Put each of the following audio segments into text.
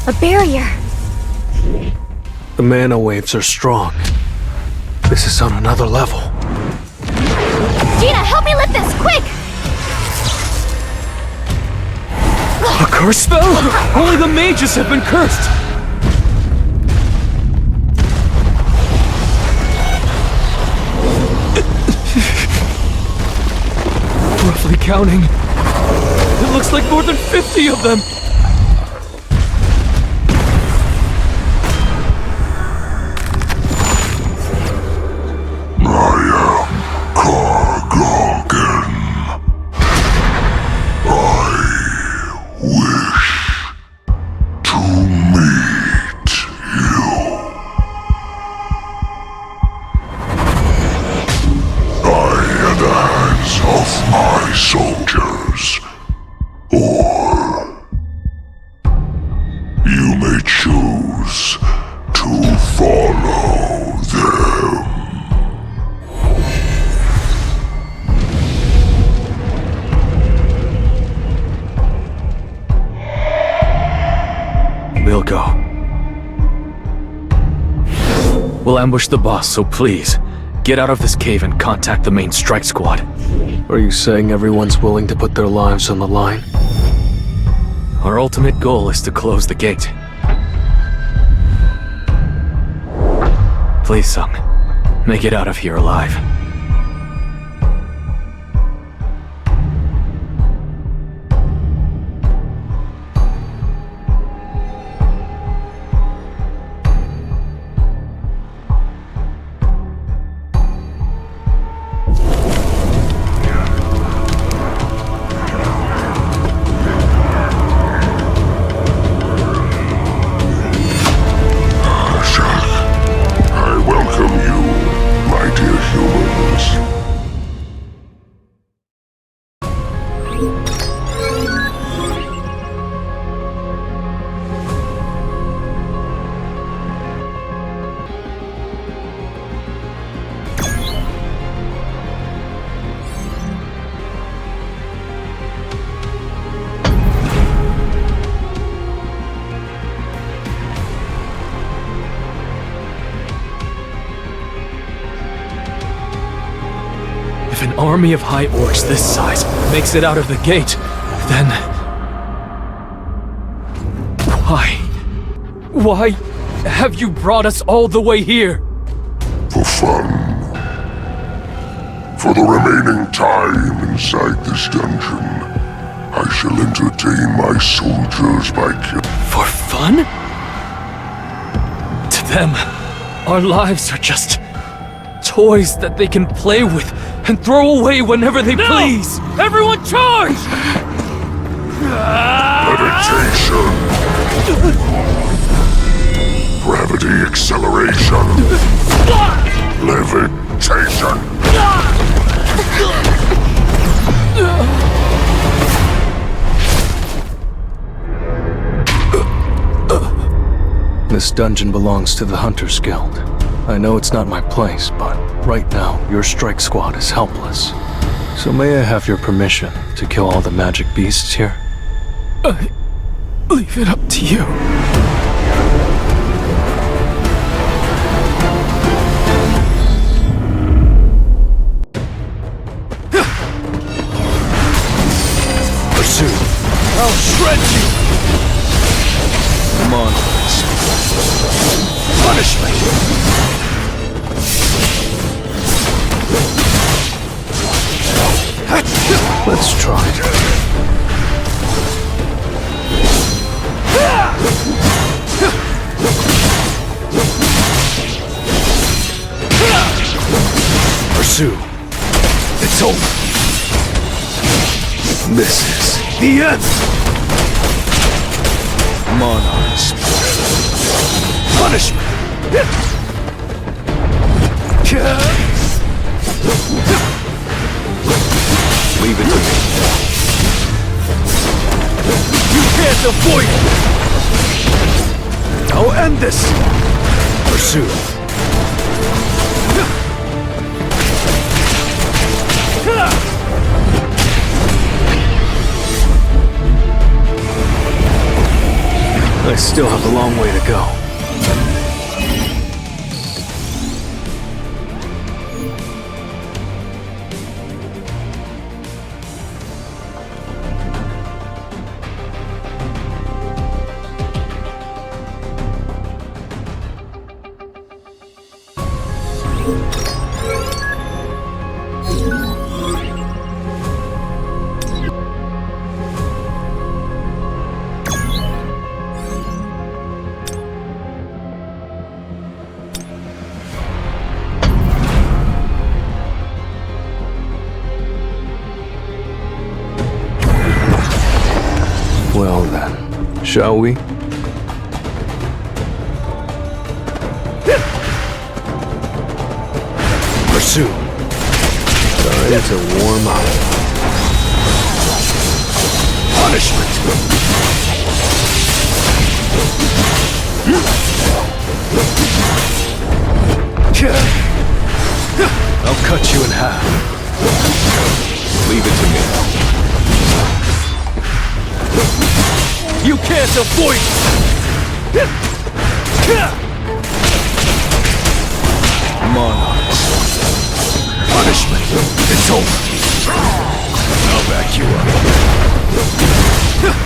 A barrier. The mana waves are strong. This is on another level. Gina, help me lift this, quick! A curse spell? Only the mages have been cursed! Roughly counting, it looks like more than 50 of them! Soldiers, or you may choose to follow them. We'll go. We'll ambush the boss, so please, get out of this cave and contact the main strike squad. Are you saying everyone's willing to put their lives on the line? Our ultimate goal is to close the gate. Please, Sung, make it out of here alive. If an army of high orcs this size makes it out of the gate, then... Why have you brought us all the way here? For fun. For the remaining time inside this dungeon, I shall entertain my soldiers by killing... For fun? To them, our lives are just toys that they can play with and throw away whenever they please! Everyone charge! Meditation. Gravity acceleration. Levitation. This dungeon belongs to the Hunters Guild. I know it's not my place, but right now, your strike squad is helpless. So may I have your permission to kill all the magic beasts here? I leave it up to you. Pursue. I'll shred you! Come on, boys. Punishment! Let's try it. Pursue. It's over. This is the end. Monarchs. Punishment. Leave it to me. You can't avoid it! I'll end this! Pursue. I still have a long way to go. Well then, shall we? Pursue. Time to warm up. Punishment. I'll cut you in half. Leave it to me. You can't avoid it! Monarchs. Punishment. It's over. I'll back you up.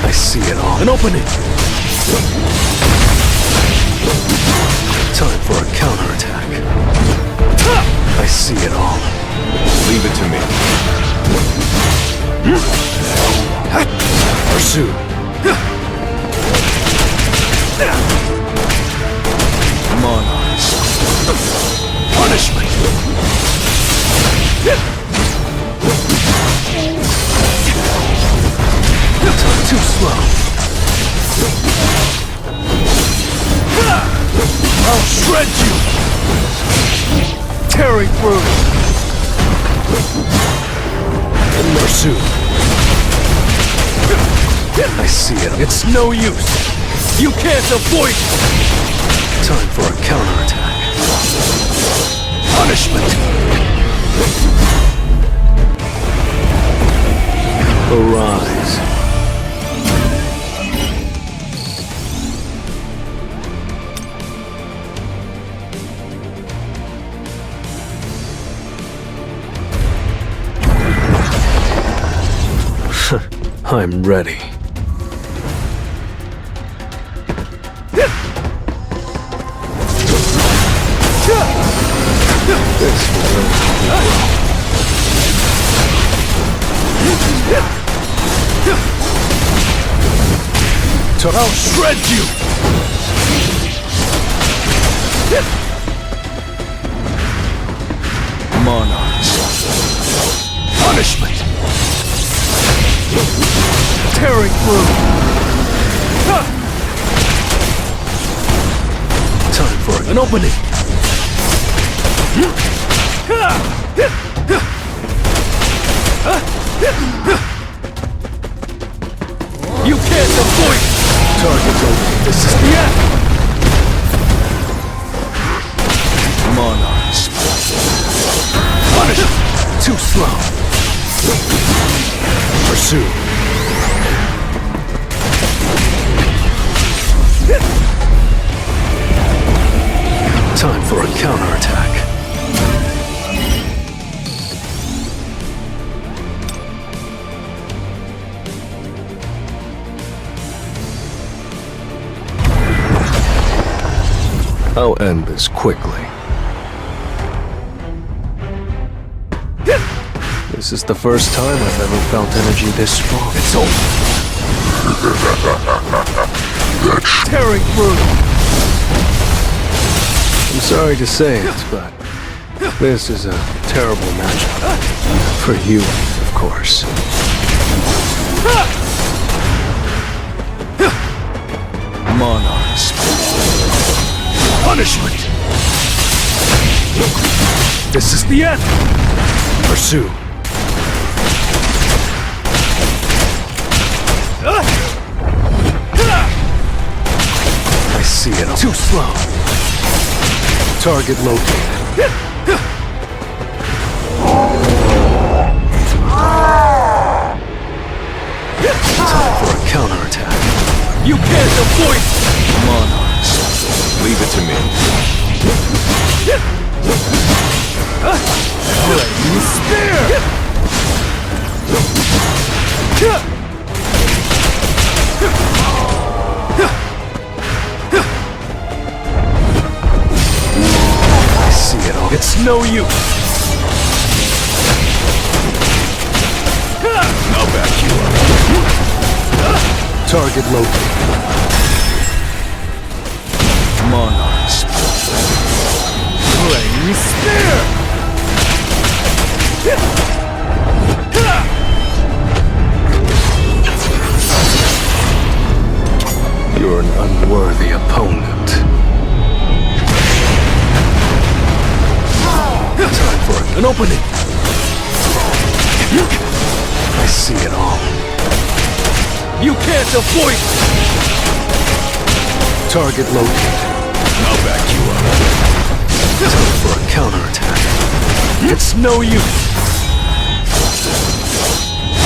I see it all. An opening. Time for a counterattack. I see it all. Leave it to me. Pursue. Monarchs. Punishment. Time too slow. I'll shred you. Tearing through. Pursue. I see it. It's no use. You can't avoid it! Time for a counterattack. Punishment! Arise. I'm ready. I'll shred you! Monarchs. Punishment! Tearing through! Time for an opening! You can't avoid it! Target's open. This is the end! Monarchs. Punish! Too slow. Pursue. Time for a counterattack. I'll end this quickly. This is the first time I've ever felt energy this strong. It's over. Tearing through. I'm sorry to say it, but this is a terrible matchup. For you, of course. Monarchs. Punishment! This is the end! Pursue. I see it. Too slow. Target located. Time for a counterattack. You can't avoid it! Leave it to me. I see it all. It's no use. I'll back you up. Target located. Monarchs. Flame spear! You're an unworthy opponent. Time for an opening. I see it all. You can't avoid it! Target located. I'll back you up. Time for a counterattack. It's no use.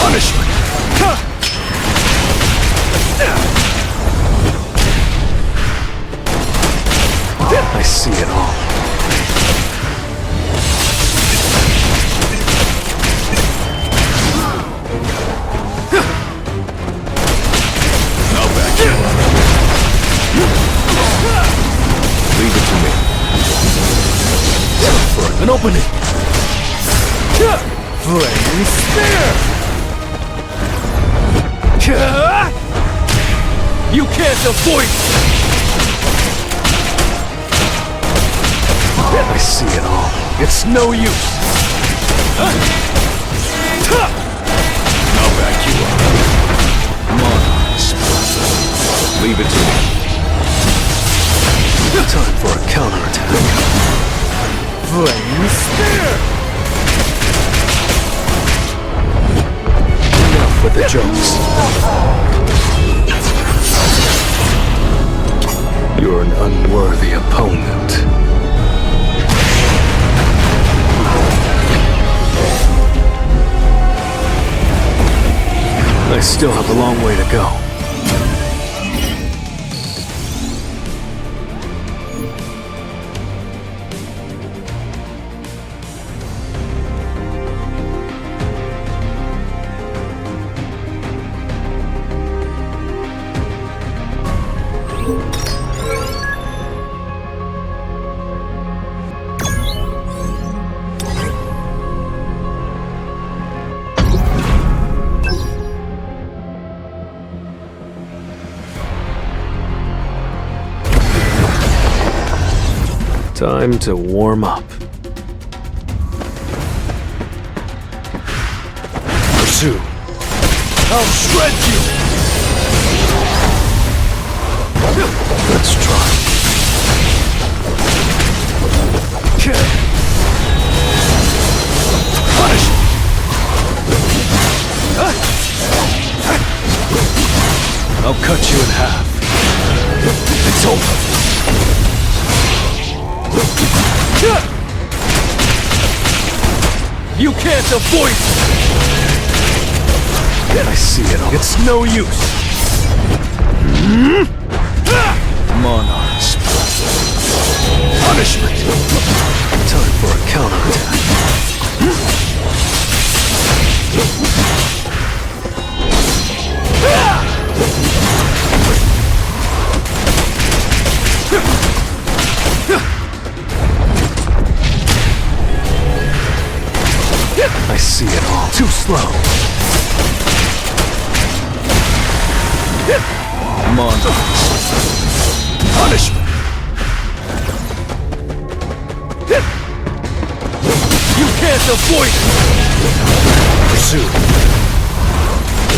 Punishment. I see it all. I'll back you up. Leave it to me. Time for an opening. Flame spear! You can't avoid it! I see it all. It's no use. I'll back you up. Monarchs. Leave it to me. Time for a counterattack. Flame spear! Enough with the jokes. You're an unworthy opponent. I still have a long way to go. Time to warm up. Pursue. I'll shred you! Let's try. Punish! I'll cut you in half. It's over! You can't avoid it! I see it all. It's no use. Monarchs. Punishment! Time for a counterattack. I see it all. Too slow. Monarchs. Punishment! You can't avoid it! Pursue.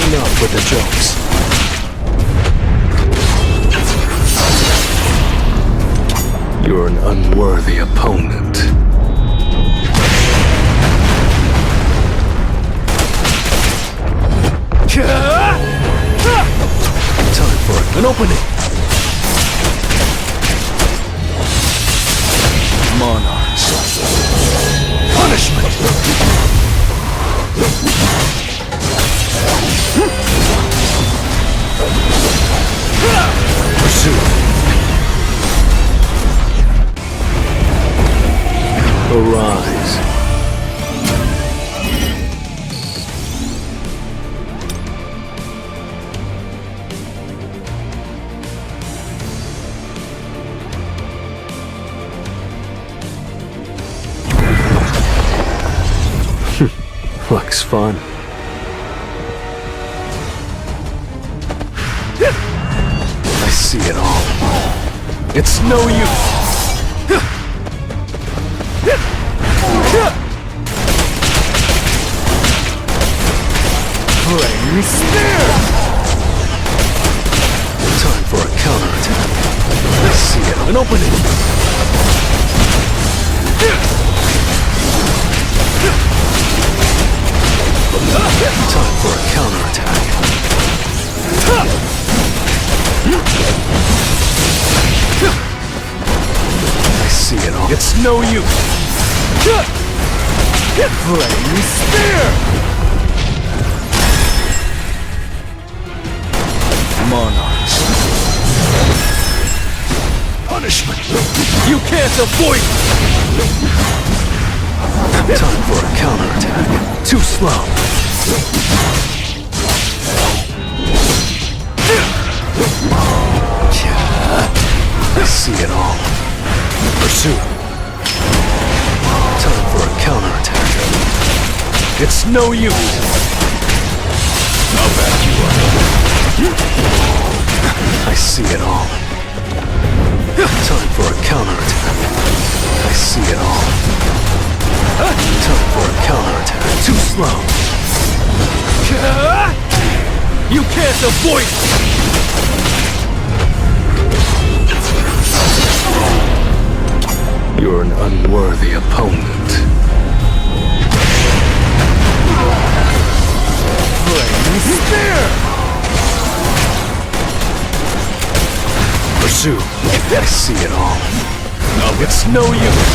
Enough with the jokes. You're an unworthy opponent. Time for an opening. Monarchs. Punishment! Pursue. Arise. Looks fun. I see it all. It's no use. Flame Spear! Time for a counterattack. I see it. An opening. Time for a counterattack. I see it all. It's no use. Flame Spear! Monarchs. Punishment! You can't avoid it! Time for a counterattack. Too slow. I see it all. Pursue. Time for a counterattack. It's no use. I'll back you up. I see it all. Time for a counterattack. I see it all. Time for a counterattack. Too slow. You can't avoid it! You're an unworthy opponent. Flame Spear! Pursue. I see it all. No, it's no use.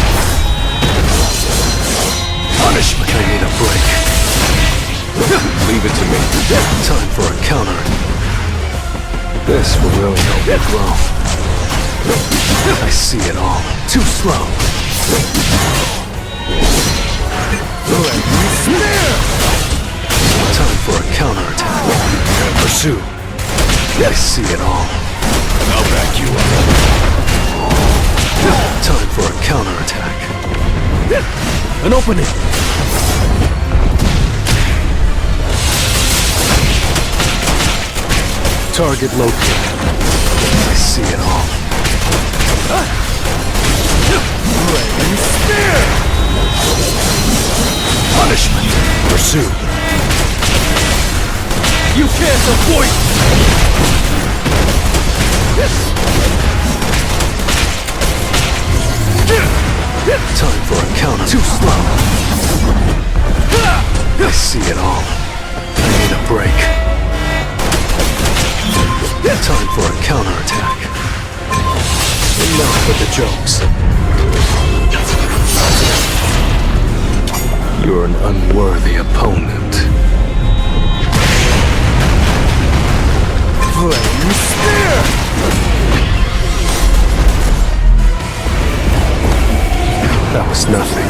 Punishment. I need a break. Leave it to me. Time for a counter. This will really help you grow. I see it all. Too slow. Time for a counterattack. Pursue. I see it all. I'll back you up. Time for a counterattack. An opening. Target located. I see it all. Flame Spear! Punishment. Pursue. You can't avoid Time for a counter. Too slow. I see it all. I need a break. Time for a counterattack. Enough with the jokes. You're an unworthy opponent. Flame Spear! That was nothing.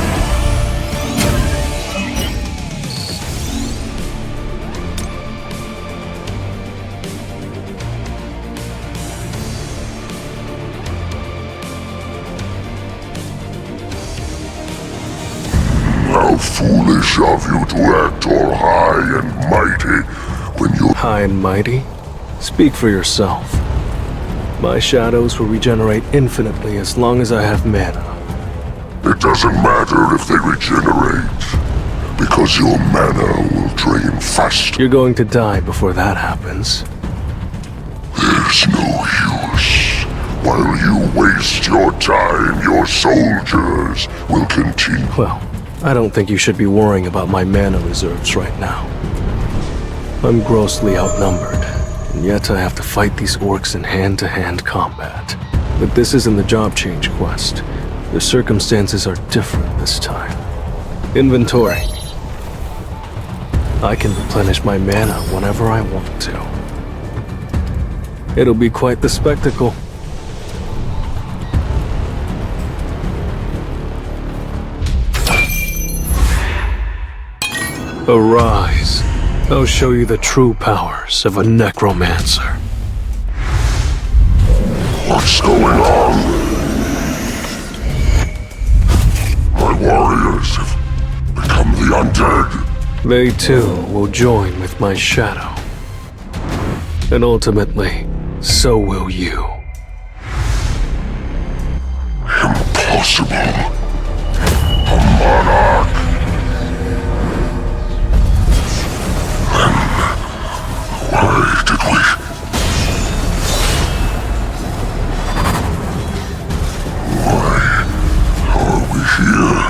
How foolish of you to act all high and mighty when you... High and mighty? Speak for yourself. My shadows will regenerate infinitely as long as I have mana. It doesn't matter if they regenerate, because your mana will drain faster. You're going to die before that happens. There's no use. While you waste your time, your soldiers will continue. Well, I don't think you should be worrying about my mana reserves right now. I'm grossly outnumbered, and yet I have to fight these orcs in hand-to-hand combat. But this isn't the job change quest. The circumstances are different this time. Inventory. I can replenish my mana whenever I want to. It'll be quite the spectacle. Arise. I'll show you the true powers of a necromancer. What's going on? My warriors have become the undead. They too will join with my shadow. And ultimately, so will you. Impossible. A monarch. Then why did we? Why are we here?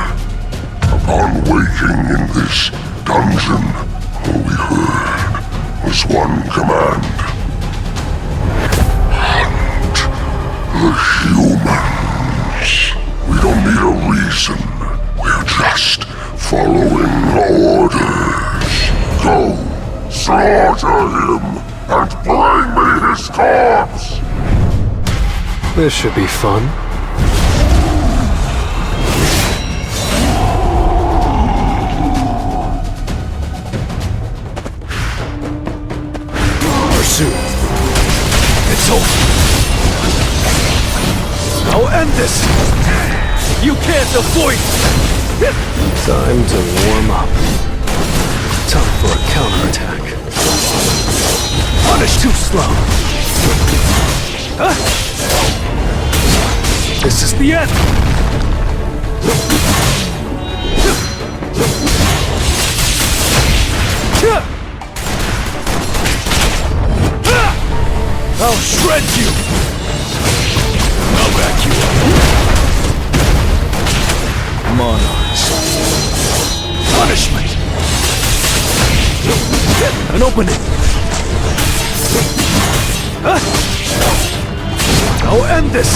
Upon waking in this dungeon, all we heard was one command. Hunt the humans. We don't need a reason. We're just following orders. Go, slaughter him, and bring me his corpse! This should be fun. Pursue. It's over. I'll end this. You can't avoid it. Time to warm up. Time for a counterattack. Punish too slow. Huh? This is the end. I'll shred you. I'll back you up. Monarchs. Punishment. An opening. Huh? I'll end this.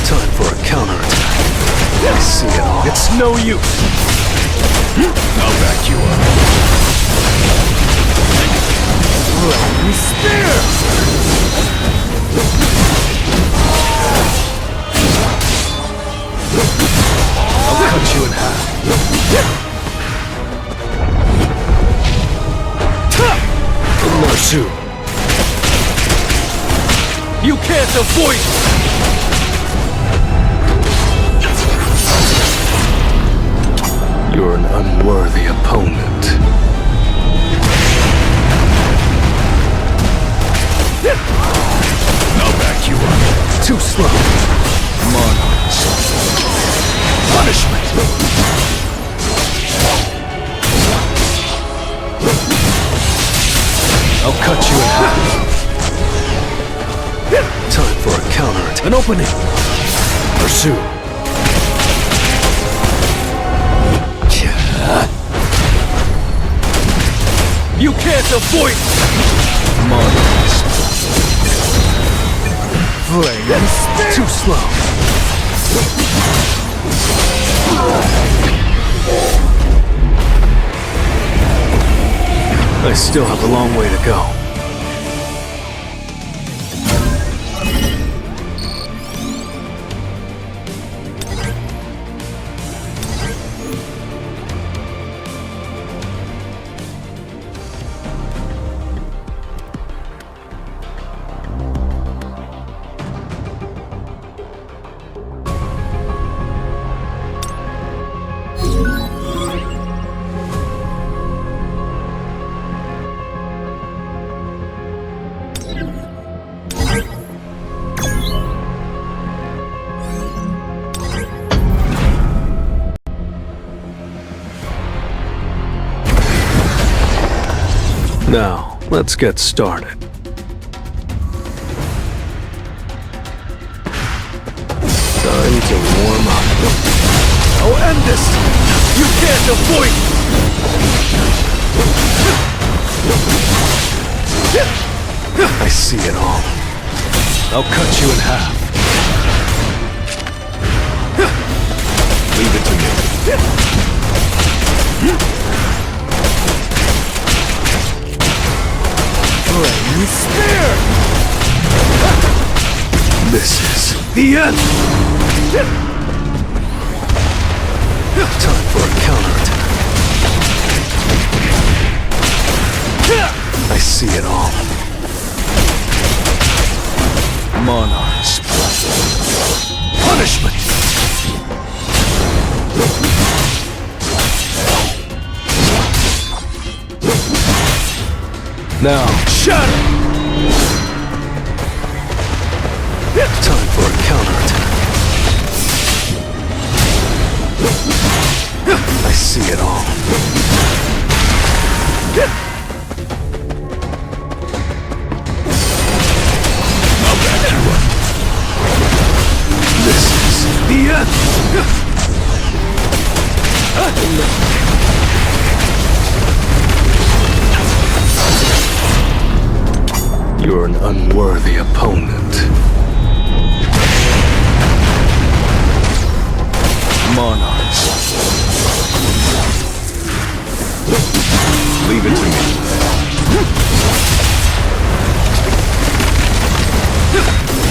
Time for a counterattack. I see it all. It's no use. I'll back you up. Let me spear! I'll cut you in half. Marsu. You can't avoid it! You're an unworthy opponent. I'll back you up. Too slow. Monarchs. Punishment. I'll cut you in half. Time for a counterattack. An opening. Pursue. You can't avoid Monarchs. Flame spear. Too slow. I still have a long way to go. Now, let's get started. Time to warm up. I'll end this! You can't avoid I see it all. I'll cut you in half. Leave it to me. Flame spear! This is The end! time for a counterattack. I see it all. Monarchs. Punishment! Now, Shatter! time for a counterattack. I see it all. I'll back you up. This is The end! You're an unworthy opponent. Monarchs. Leave it to me.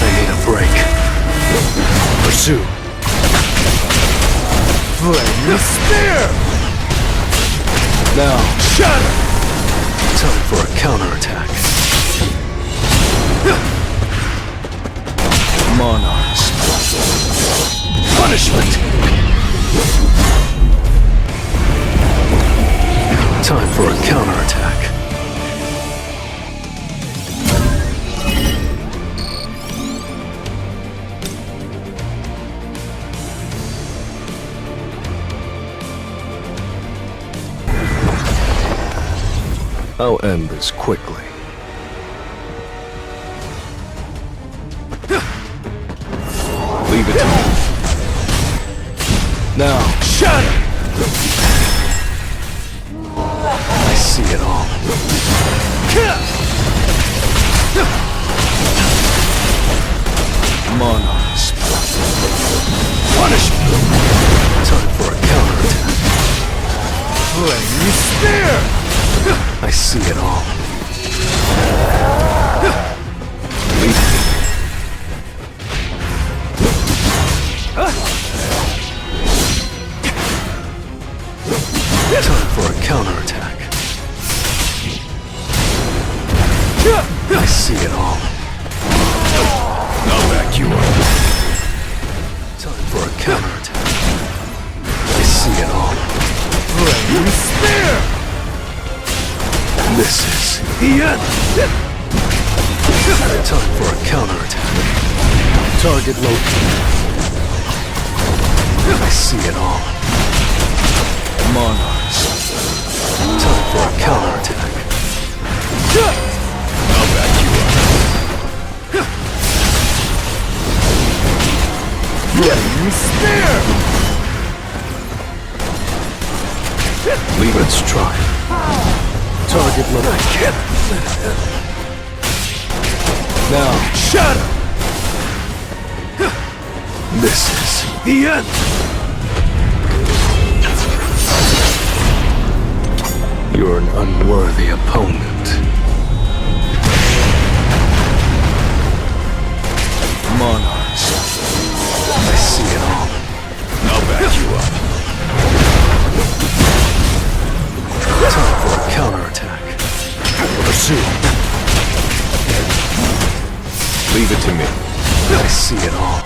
I need a break. Pursue. Flame spear! Now, Shatter! time for a counterattack. Monarchs. Punishment. Time for a counterattack. I'll end this quickly. Leave it to me. Now, Shatter! I see it all. Monarchs. Punishment. Time for a counterattack. Flame spear! I see it all. Leave it. Time for a counterattack. I see it all. I'll back you up. Time for a counterattack. I see it all. Flame spear! This is The end! time for a counterattack. Target located. I see it all. Monarchs. Time for a counterattack. I'll back you up. Flame spear! Let's try. Target located. Now, Shatter! this is The end! you're an unworthy opponent. Monarchs. I see it all. I'll back you up. Time for a counterattack. Pursue. Leave it to me. I see it all.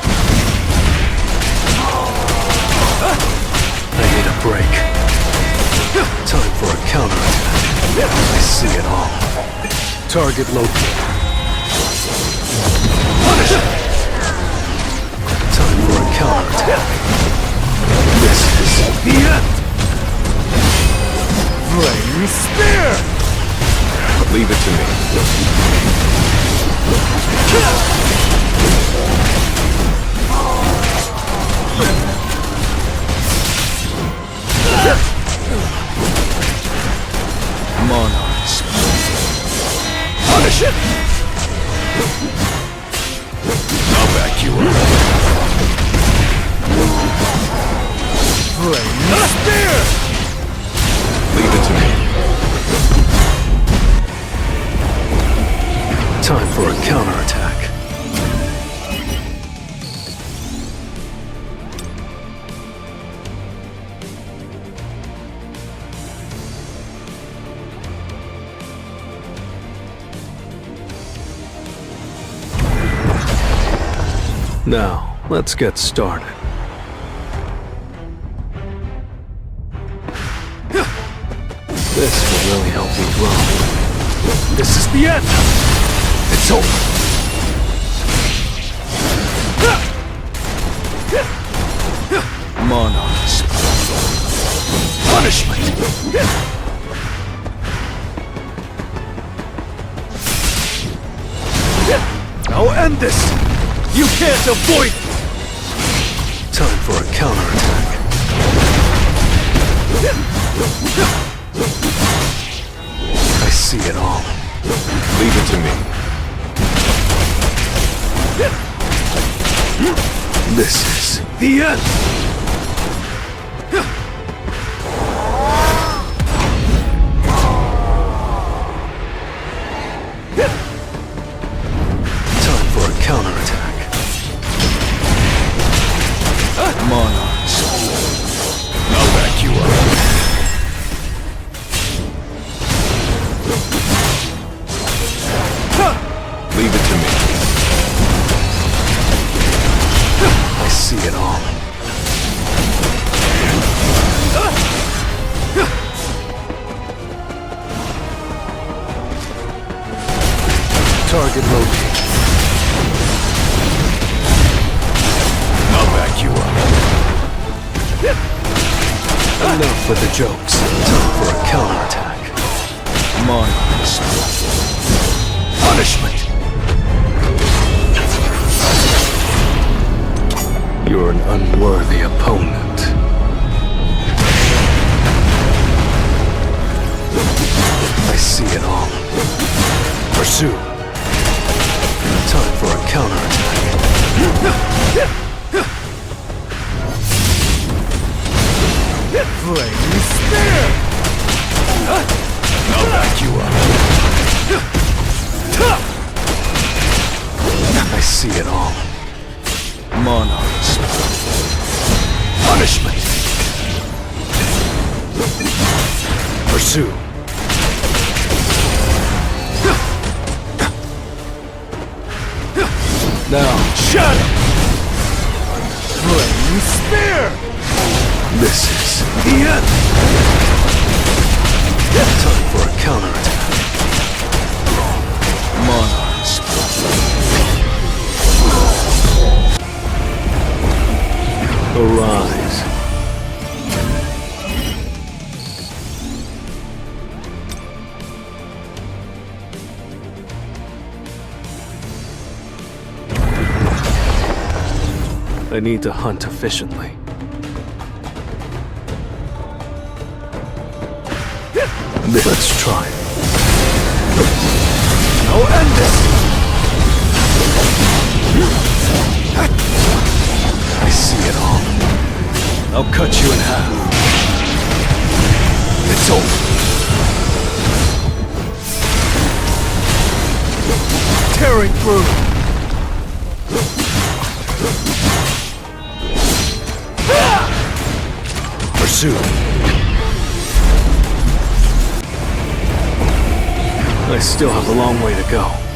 I need a break. Time for a counterattack. I see it all. Target located. Punish it. Time for a counterattack. This is The end! Flame spear! leave it to me. Monarchs. Punish it! I'll back you up. Flame spear! Leave it to me. Now, let's get started. This will really help me grow. This is the end! It's over! Monarchs. Punishment! I'll end this! You can't avoid it! Time for a counterattack. I see it all. Leave it to me. This is The end! time for a counterattack. Monarchs. I'll back you up. Leave it to me. I see it all. Target located. I'll back you up. Enough with the jokes. Time for a counterattack. Monarchs. Punishment! You're an unworthy opponent. I see it all. Pursue. Time for a counterattack. Flame spear! I'll back you up. I see it all. Monarchs. Punishment! Pursue. Now, Shadow! Flame spear! this is The end! time for a counterattack. Monarchs. Arise. I need to hunt efficiently. Let's try. I'll end this! I see it all. I'll cut you in half. It's over. Tearing through. Pursue. I still have a long way to go.